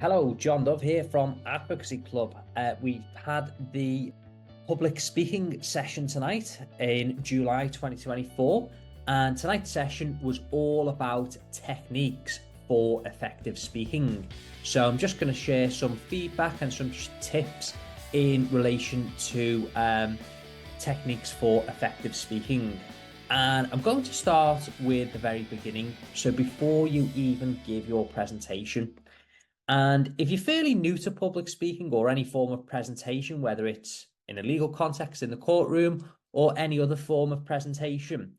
Hello, John Dove here from Advocacy Club. We've had the public speaking session tonight in July 2024, and tonight's session was all about techniques for effective speaking. So I'm just going to share some feedback and some tips in relation to techniques for effective speaking. And I'm going to start with the very beginning. So before you even give your presentation, and if you're fairly new to public speaking or any form of presentation, whether it's in a legal context in the courtroom or any other form of presentation,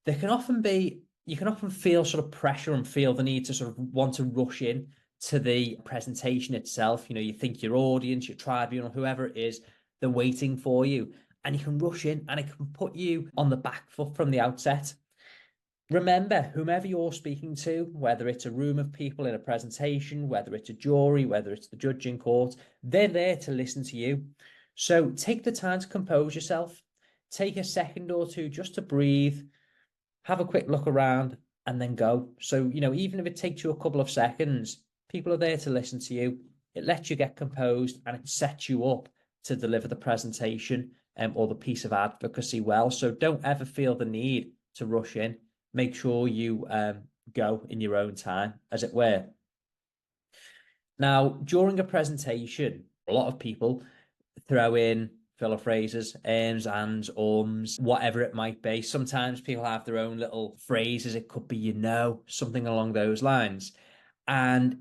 you can often feel sort of pressure and feel the need to sort of want to rush in to the presentation itself. You think your audience, your tribunal, whoever it is, they're waiting for you, and you can rush in and it can put you on the back foot from the outset. Remember, whomever you're speaking to, whether it's a room of people in a presentation, whether it's a jury, whether it's the judge in court, they're there to listen to you. So take the time to compose yourself. Take a second or two just to breathe, have a quick look around, and then go. So, even if it takes you a couple of seconds, people are there to listen to you. It lets you get composed and it sets you up to deliver the presentation or the piece of advocacy well. So don't ever feel the need to rush in. Make sure you go in your own time, as it were. Now, during a presentation, a lot of people throw in filler phrases, ands, whatever it might be. Sometimes people have their own little phrases. It could be, something along those lines. And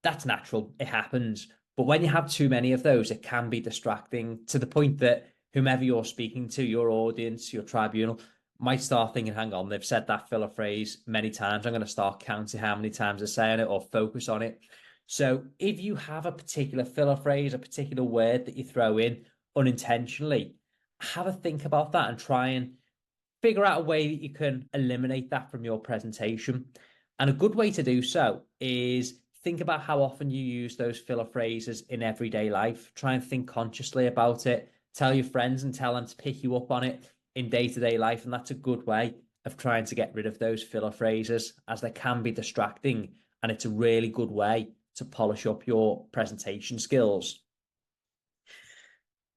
that's natural. It happens. But when you have too many of those, it can be distracting to the point that whomever you're speaking to, your audience, your tribunal, might start thinking, hang on, they've said that filler phrase many times. I'm going to start counting how many times they're saying it or focus on it. So if you have a particular filler phrase, a particular word that you throw in unintentionally, have a think about that and try and figure out a way that you can eliminate that from your presentation. And a good way to do so is think about how often you use those filler phrases in everyday life. Try and think consciously about it. Tell your friends and tell them to pick you up on it in day-to-day life, and that's a good way of trying to get rid of those filler phrases, as they can be distracting, and it's a really good way to polish up your presentation skills.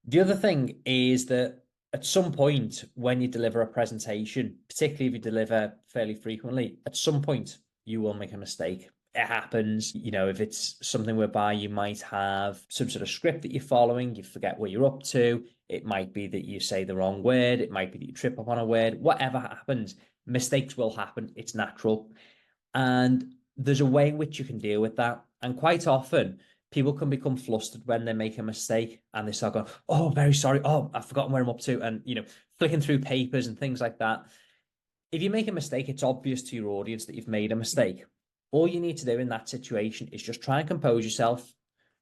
The other thing is that at some point when you deliver a presentation, particularly if you deliver fairly frequently, at some point you will make a mistake. It happens, if it's something whereby you might have some sort of script that you're following, you forget what you're up to. It might be that you say the wrong word. It might be that you trip up on a word. Whatever happens, mistakes will happen. It's natural. And there's a way in which you can deal with that. And quite often, people can become flustered when they make a mistake and they start going, oh, very sorry. Oh, I've forgotten where I'm up to. And, flicking through papers and things like that. If you make a mistake, it's obvious to your audience that you've made a mistake. All you need to do in that situation is just try and compose yourself.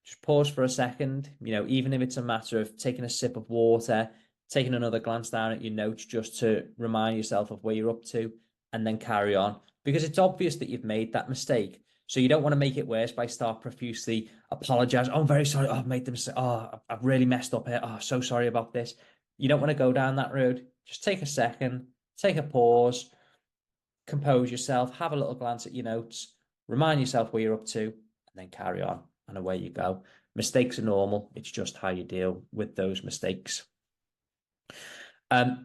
Just pause for a second, even if it's a matter of taking a sip of water, taking another glance down at your notes just to remind yourself of where you're up to, and then carry on. Because it's obvious that you've made that mistake. So you don't want to make it worse by start profusely apologizing. Oh, I'm very sorry. Oh, I've made the mistake. Oh, I've really messed up here. Oh, so sorry about this. You don't want to go down that road. Just take a second, take a pause, compose yourself, have a little glance at your notes, remind yourself where you're up to, and then carry on, and away you go. Mistakes are normal. It's just how you deal with those mistakes. I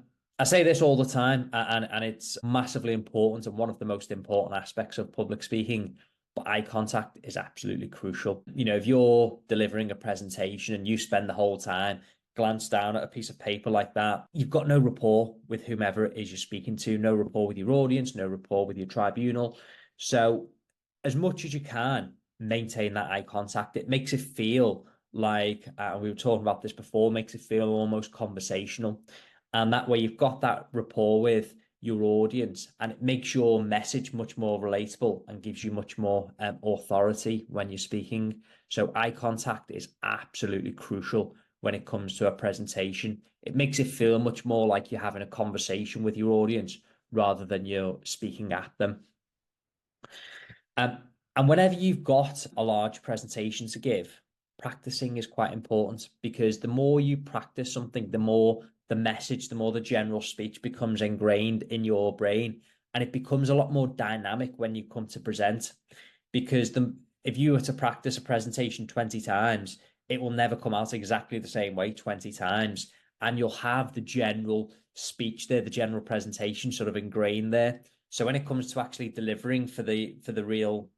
say this all the time, and it's massively important and one of the most important aspects of public speaking, but eye contact is absolutely crucial. If you're delivering a presentation and you spend the whole time glance down at a piece of paper like that, you've got no rapport with whomever it is you're speaking to, no rapport with your audience, no rapport with your tribunal. So as much as you can, maintain that eye contact. It makes it feel like, we were talking about this before, makes it feel almost conversational. And that way you've got that rapport with your audience, and it makes your message much more relatable and gives you much more authority when you're speaking. So eye contact is absolutely crucial when it comes to a presentation. It makes it feel much more like you're having a conversation with your audience rather than you're speaking at them. And whenever you've got a large presentation to give, practicing is quite important, because the more you practice something, the more the message, the more the general speech becomes ingrained in your brain, and it becomes a lot more dynamic when you come to present, because if you were to practice a presentation 20 times, it will never come out exactly the same way 20 times. And you'll have the general speech there, the general presentation sort of ingrained there. So when it comes to actually delivering for the real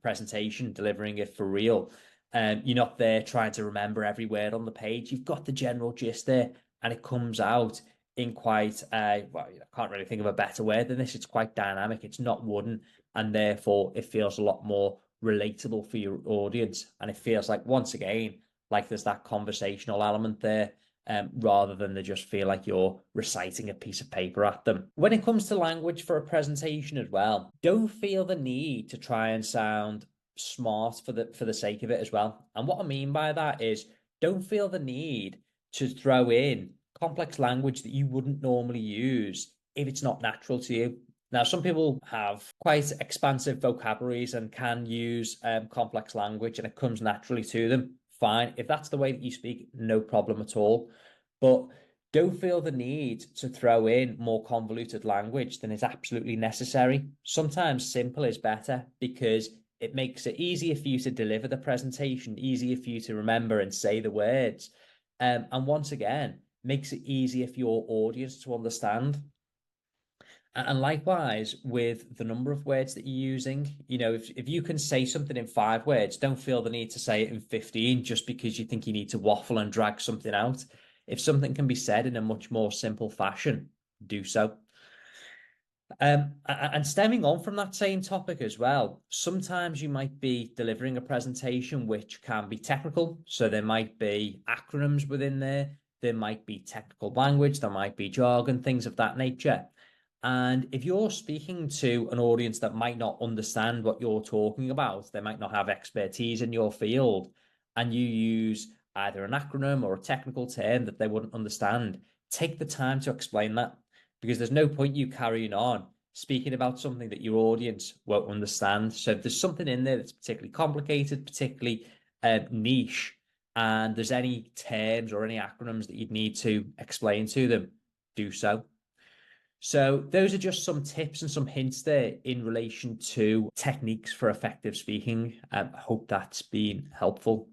presentation, delivering it for real, you're not there trying to remember every word on the page. You've got the general gist there, and it comes out in quite well, I can't really think of a better word than this. It's quite dynamic. It's not wooden, and therefore it feels a lot more relatable for your audience. And it feels like, once again, like there's that conversational element there, rather than they just feel like you're reciting a piece of paper at them. When it comes to language for a presentation as well, don't feel the need to try and sound smart for the sake of it as well. And what I mean by that is, don't feel the need to throw in complex language that you wouldn't normally use if it's not natural to you. Now, some people have quite expansive vocabularies and can use complex language, and it comes naturally to them. Fine. If that's the way that you speak, no problem at all. But don't feel the need to throw in more convoluted language than is absolutely necessary. Sometimes simple is better, because it makes it easier for you to deliver the presentation, easier for you to remember and say the words. And once again, makes it easier for your audience to understand. And likewise, with the number of words that you're using, if you can say something in 5 words, don't feel the need to say it in 15 just because you think you need to waffle and drag something out. If something can be said in a much more simple fashion, do so. And stemming on from that same topic as well, sometimes you might be delivering a presentation which can be technical. So there might be acronyms within there might be technical language, there might be jargon, things of that nature. And if you're speaking to an audience that might not understand what you're talking about, they might not have expertise in your field, and you use either an acronym or a technical term that they wouldn't understand, take the time to explain that, because there's no point you carrying on speaking about something that your audience won't understand. So if there's something in there that's particularly complicated, particularly niche, and there's any terms or any acronyms that you'd need to explain to them, do so. So those are just some tips and some hints there in relation to techniques for effective speaking. I hope that's been helpful.